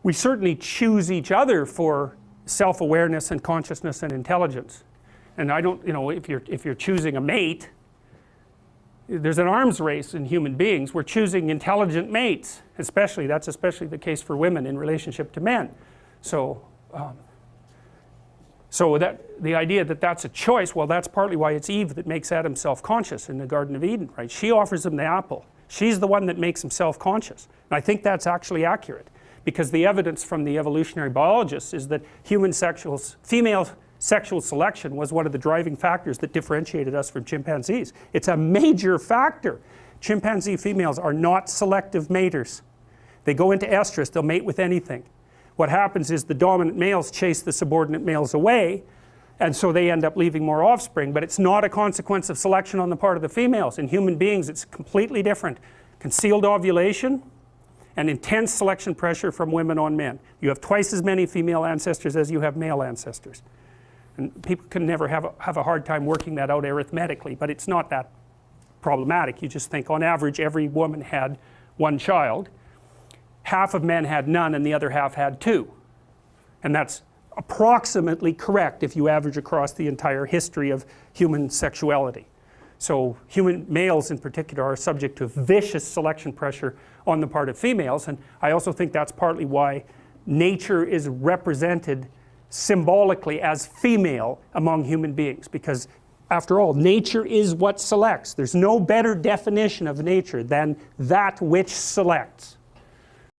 we certainly choose each other for self-awareness and consciousness and intelligence. And I don't, you know, if you're choosing a mate, there's an arms race in human beings. We're choosing intelligent mates, that's especially the case for women in relationship to men. So that the idea that that's a choice, well, that's partly why it's Eve that makes Adam self-conscious in the Garden of Eden, right? She offers him the apple. She's the one that makes him self-conscious. And I think that's actually accurate, because the evidence from the evolutionary biologists is that female sexual selection was one of the driving factors that differentiated us from chimpanzees. It's a major factor. Chimpanzee females are not selective maters. They go into estrus, they'll mate with anything. What happens is the dominant males chase the subordinate males away, and so they end up leaving more offspring, but it's not a consequence of selection on the part of the females. In human beings it's completely different. Concealed ovulation and intense selection pressure from women on men. You have twice as many female ancestors as you have male ancestors. And people can never have a hard time working that out arithmetically, but it's not that problematic. You just think on average every woman had one child, half of men had none and the other half had two. And that's approximately correct if you average across the entire history of human sexuality. So human males in particular are subject to vicious selection pressure on the part of females, and I also think that's partly why nature is represented symbolically as female among human beings, because after all, nature is what selects. There's no better definition of nature than that which selects.